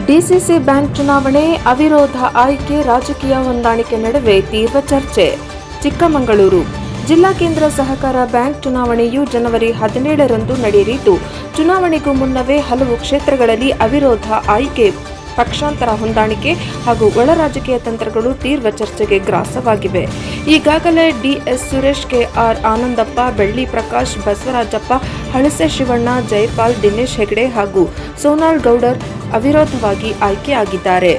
DCC bank ಚುನಾವಣೆ ಅವಿರೋಧ ಆಯ್ಕೆ ರಾಜಕೀಯ ಹೊಂದಾಣಿಕೆ ನಡುವೆ ತೀವ್ರ ಚರ್ಚೆ. ಚಿಕ್ಕಮಗಳೂರು ಜಿಲ್ಲಾ ಕೇಂದ್ರ ಸಹಕಾರ ಬ್ಯಾಂಕ್ ಚುನಾವಣೆಯು ಜನವರಿ 17ರಂದು ನಡೆಯಲಿದ್ದು, ಚುನಾವಣೆಗೂ ಮುನ್ನವೇ ಹಲವು ಕ್ಷೇತ್ರಗಳಲ್ಲಿ ಅವಿರೋಧ ಆಯ್ಕೆ, ಪಕ್ಷಾಂತರ ಹೊಂದಾಣಿಕೆ ಹಾಗೂ ಒಳ ರಾಜಕೀಯ ತಂತ್ರಗಳು ತೀವ್ರ ಚರ್ಚೆಗೆ ಗ್ರಾಸವಾಗಿವೆ. ಈಗಾಗಲೇ ಡಿಎಸ್ ಸುರೇಶ್, ಕೆಆರ್ ಆನಂದಪ್ಪ, ಬೆಳ್ಳಿ ಪ್ರಕಾಶ್, ಬಸವರಾಜಪ್ಪ, ಹಳಸೆ ಶಿವಣ್ಣ, ಜೈಪಾಲ್, ದಿನೇಶ್ ಹೆಗಡೆ ಹಾಗೂ ಸೋನಾಲ್ ಗೌಡರ್ ಅವಿರೋಧವಾಗಿ ಆಯ್ಕೆಯಾಗಿದ್ದಾರೆ.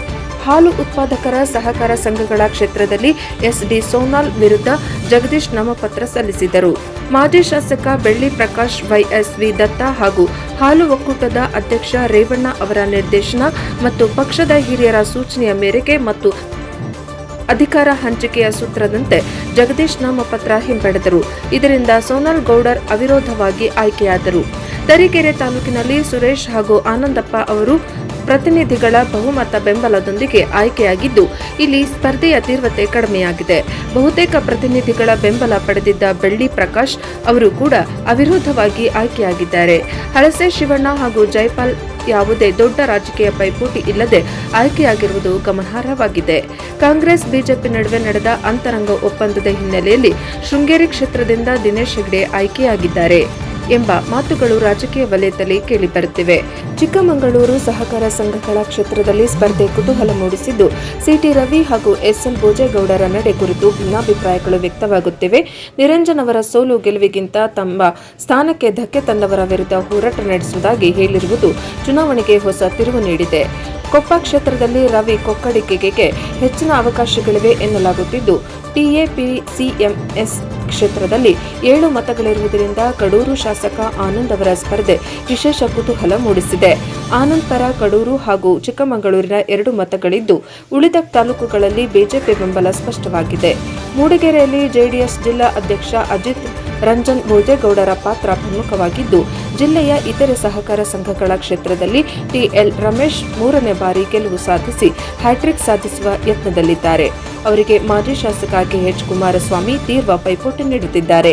ಹಾಲು ಉತ್ಪಾದಕರ ಸಹಕಾರ ಸಂಘಗಳ ಕ್ಷೇತ್ರದಲ್ಲಿ ಎಸ್ಡಿ ಸೋನಾಲ್ ವಿರುದ್ಧ ಜಗದೀಶ್ ನಾಮಪತ್ರ ಸಲ್ಲಿಸಿದರು. ಮಾಜಿ ಶಾಸಕ ಬೆಳ್ಳಿ ಪ್ರಕಾಶ್, ವೈಎಸ್ವಿ ದತ್ತ ಹಾಗೂ ಹಾಲು ಒಕ್ಕೂಟದ ಅಧ್ಯಕ್ಷ ರೇವಣ್ಣ ಅವರ ನಿರ್ದೇಶನ ಮತ್ತು ಪಕ್ಷದ ಹಿರಿಯರ ಸೂಚನೆಯ ಮೇರೆಗೆ ಮತ್ತು ಅಧಿಕಾರ ಹಂಚಿಕೆಯ ಸೂತ್ರದಂತೆ ಜಗದೀಶ್ ನಾಮಪತ್ರ ಹಿಂಪಡೆದರು. ಇದರಿಂದ ಸೋನಾಲ್ ಗೌಡರ್ ಅವಿರೋಧವಾಗಿ ಆಯ್ಕೆಯಾದರು. ತರೀಕೆರೆ ತಾಲೂಕಿನಲ್ಲಿ ಸುರೇಶ್ ಹಾಗೂ ಆನಂದಪ್ಪ ಅವರು ಪ್ರತಿನಿಧಿಗಳ ಬಹುಮತ ಬೆಂಬಲದೊಂದಿಗೆ ಆಯ್ಕೆಯಾಗಿದ್ದು, ಇಲ್ಲಿ ಸ್ಪರ್ಧೆಯ ತೀವ್ರತೆ ಕಡಿಮೆಯಾಗಿದೆ. ಬಹುತೇಕ ಪ್ರತಿನಿಧಿಗಳ ಬೆಂಬಲ ಪಡೆದಿದ್ದ ಬೆಳ್ಳಿ ಪ್ರಕಾಶ್ ಅವರು ಕೂಡ ಅವಿರೋಧವಾಗಿ ಆಯ್ಕೆಯಾಗಿದ್ದಾರೆ. ಹಳಸೆ ಶಿವಣ್ಣ ಹಾಗೂ ಜೈಪಾಲ್ ಯಾವುದೇ ದೊಡ್ಡ ರಾಜಕೀಯ ಪೈಪೋಟಿ ಇಲ್ಲದೆ ಆಯ್ಕೆಯಾಗಿರುವುದು ಗಮನಾರ್ಹವಾಗಿದೆ. ಕಾಂಗ್ರೆಸ್ ಬಿಜೆಪಿ ನಡುವೆ ನಡೆದ ಅಂತರಂಗ ಒಪ್ಪಂದದ ಹಿನ್ನೆಲೆಯಲ್ಲಿ ಶೃಂಗೇರಿ ಕ್ಷೇತ್ರದಿಂದ ದಿನೇಶ್ ಹೆಗಡೆ ಆಯ್ಕೆಯಾಗಿದ್ದಾರೆ ಎಂಬ ಮಾತುಗಳು ರಾಜಕೀಯ ವಲಯದಲ್ಲಿ ಕೇಳಿಬರುತ್ತಿವೆ. ಚಿಕ್ಕಮಗಳೂರು ಸಹಕಾರ ಸಂಘಗಳ ಕ್ಷೇತ್ರದಲ್ಲಿ ಸ್ಪರ್ಧೆ ಕುತೂಹಲ ಮೂಡಿಸಿದ್ದು, ಸಿಟಿ ರವಿ ಹಾಗೂ ಎಸ್ಎಲ್ ಭೋಜೇಗೌಡರ ನಡೆ ಕುರಿತು ಭಿನ್ನಾಭಿಪ್ರಾಯಗಳು ವ್ಯಕ್ತವಾಗುತ್ತಿವೆ. ನಿರಂಜನ್ ಅವರ ಸೋಲು ಗೆಲುವಿಗಿಂತ ತಮ್ಮ ಸ್ಥಾನಕ್ಕೆ ಧಕ್ಕೆ ತಂದವರ ವಿರುದ್ಧ ಹೋರಾಟ ನಡೆಸುವುದಾಗಿ ಹೇಳಿರುವುದು ಚುನಾವಣೆಗೆ ಹೊಸ ತಿರುವು ನೀಡಿದೆ. ಕೊಪ್ಪ ಕ್ಷೇತ್ರದಲ್ಲಿ ರವಿ ಕೊಕ್ಕಡಿಗೆಗೆ ಹೆಚ್ಚಿನ ಅವಕಾಶಗಳಿವೆ ಎನ್ನಲಾಗುತ್ತಿದ್ದು, ಟಿಎಪಿಸಿಎಂಎಸ್ ಕ್ಷೇತ್ರದಲ್ಲಿ 7 ಮತಗಳಿರುವುದರಿಂದ ಕಡೂರು ಶಾಸಕ ಆನಂದ್ ಅವರ ಸ್ಪರ್ಧೆ ವಿಶೇಷ ಕುತೂಹಲ ಮೂಡಿಸಿದೆ. ಆನಂದ್ ಪರ ಕಡೂರು ಹಾಗೂ ಚಿಕ್ಕಮಗಳೂರಿನ 2 ಮತಗಳಿದ್ದು, ಉಳಿದ ತಾಲೂಕುಗಳಲ್ಲಿ ಬಿಜೆಪಿ ಬೆಂಬಲ ಸ್ಪಷ್ಟವಾಗಿದೆ. ಮೂಡಿಗೆರೆಯಲ್ಲಿ ಜೆಡಿಎಸ್ ಜಿಲ್ಲಾ ಅಧ್ಯಕ್ಷ ಅಜಿತ್ ರಂಜನ್ ಭೋಜೇಗೌಡರ ಪಾತ್ರ ಪ್ರಮುಖವಾಗಿದ್ದು, ಜಿಲ್ಲೆಯ ಇತರೆ ಸಹಕಾರ ಸಂಘಗಳ ಕ್ಷೇತ್ರದಲ್ಲಿ ಟಿಎಲ್ ರಮೇಶ್ 3ನೇ ಬಾರಿ ಗೆಲುವು ಸಾಧಿಸಿ ಹ್ಯಾಟ್ರಿಕ್ ಸಾಧಿಸುವ ಯತ್ನದಲ್ಲಿದ್ದಾರೆ. ಅವರಿಗೆ ಮಾಜಿ ಶಾಸಕ ಕೆಎಚ್ ಕುಮಾರಸ್ವಾಮಿ ತೀವ್ರ ಪೈಪೋಟಿ ನೀಡುತ್ತಿದ್ದಾರೆ.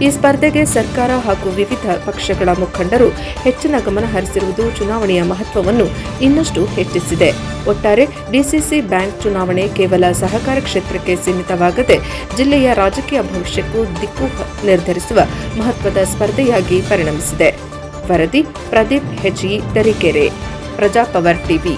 ಈ ಸ್ಪರ್ಧೆಗೆ ಸರ್ಕಾರ ಹಾಗೂ ವಿವಿಧ ಪಕ್ಷಗಳ ಮುಖಂಡರು ಹೆಚ್ಚಿನ ಗಮನ ಹರಿಸಿರುವುದು ಚುನಾವಣೆಯ ಮಹತ್ವವನ್ನು ಇನ್ನಷ್ಟು ಹೆಚ್ಚಿಸಿದೆ. ಒಟ್ಟಾರೆ ಡಿಸಿಸಿ ಬ್ಯಾಂಕ್ ಚುನಾವಣೆ ಕೇವಲ ಸಹಕಾರ ಕ್ಷೇತ್ರಕ್ಕೆ ಸೀಮಿತವಾಗದೆ ಜಿಲ್ಲೆಯ ರಾಜಕೀಯ ಭವಿಷ್ಯಕ್ಕೂ ದಿಕ್ಕು ನಿರ್ಧರಿಸುವ ಮಹತ್ವದ ಸ್ಪರ್ಧೆಯಾಗಿ ಪರಿಣಮಿಸಿದೆ. ವರದಿ ಪ್ರದೀಪ್ ಹೆಚ್ಇ, ತರೀಕೆರೆ, ಪ್ರಜಾಪವರ್ ಟಿವಿ.